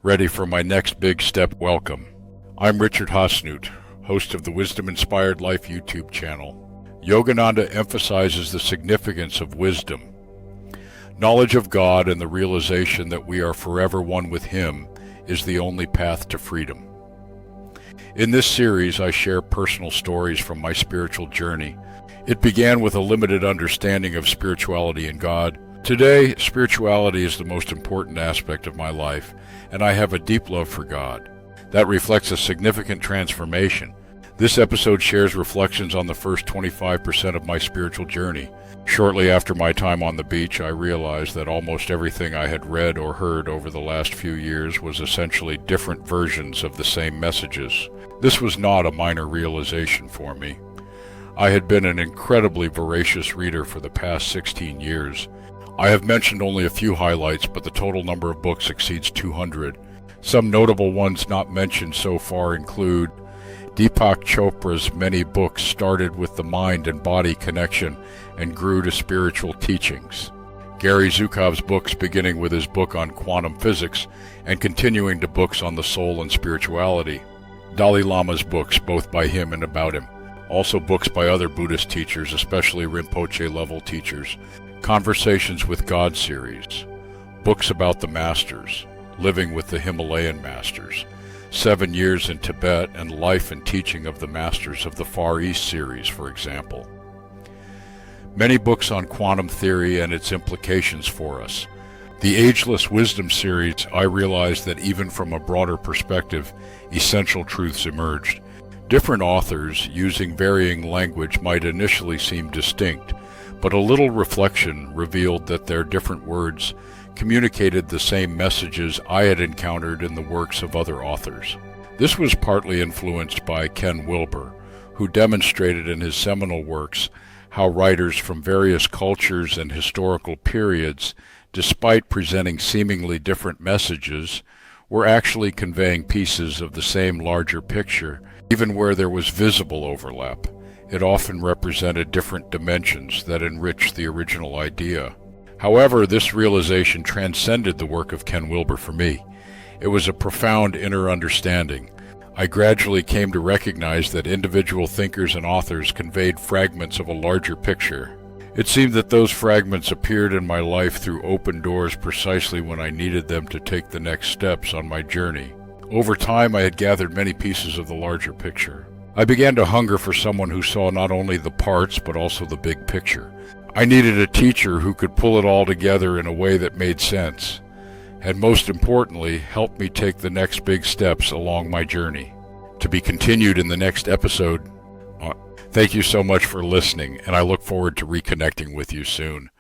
ready for my next big step. Welcome. I'm Richard Hasnut, host of the Wisdom Inspired Life YouTube channel. Yogananda emphasizes the significance of wisdom. Knowledge of God and the realization that we are forever one with Him is the only path to freedom. In this series, I share personal stories from my spiritual journey. It began with a limited understanding of spirituality and God. Today, spirituality is the most important aspect of my life, and I have a deep love for God. That reflects a significant transformation. This episode shares reflections on the first 25% of my spiritual journey. Shortly after my time on the beach, I realized that almost everything I had read or heard over the last few years was essentially different versions of the same messages. This was not a minor realization for me. I had been an incredibly voracious reader for the past 16 years. I have mentioned only a few highlights, but the total number of books exceeds 200. Some notable ones not mentioned so far include Deepak Chopra's many books started with the mind and body connection and grew to spiritual teachings. Gary Zhukov's books, beginning with his book on quantum physics and continuing to books on the soul and spirituality. Dalai Lama's books, both by him and about him. Also books by other Buddhist teachers, especially Rinpoche-level teachers. Conversations with God series. Books about the Masters. Living with the Himalayan Masters. 7 years in Tibet and Life and Teaching of the Masters of the Far East series, for example. Many books on quantum theory and its implications for us. The Ageless Wisdom series, I realized that even from a broader perspective, essential truths emerged. Different authors, using varying language, might initially seem distinct, but a little reflection revealed that their different words communicated the same messages I had encountered in the works of other authors. This was partly influenced by Ken Wilber, who demonstrated in his seminal works how writers from various cultures and historical periods, despite presenting seemingly different messages, were actually conveying pieces of the same larger picture. Even where there was visible overlap, it often represented different dimensions that enriched the original idea. However, this realization transcended the work of Ken Wilber for me. It was a profound inner understanding. I gradually came to recognize that individual thinkers and authors conveyed fragments of a larger picture. It seemed that those fragments appeared in my life through open doors precisely when I needed them to take the next steps on my journey. Over time, I had gathered many pieces of the larger picture. I began to hunger for someone who saw not only the parts but also the big picture. I needed a teacher who could pull it all together in a way that made sense, and most importantly, help me take the next big steps along my journey. To be continued in the next episode. Thank you so much for listening, and I look forward to reconnecting with you soon.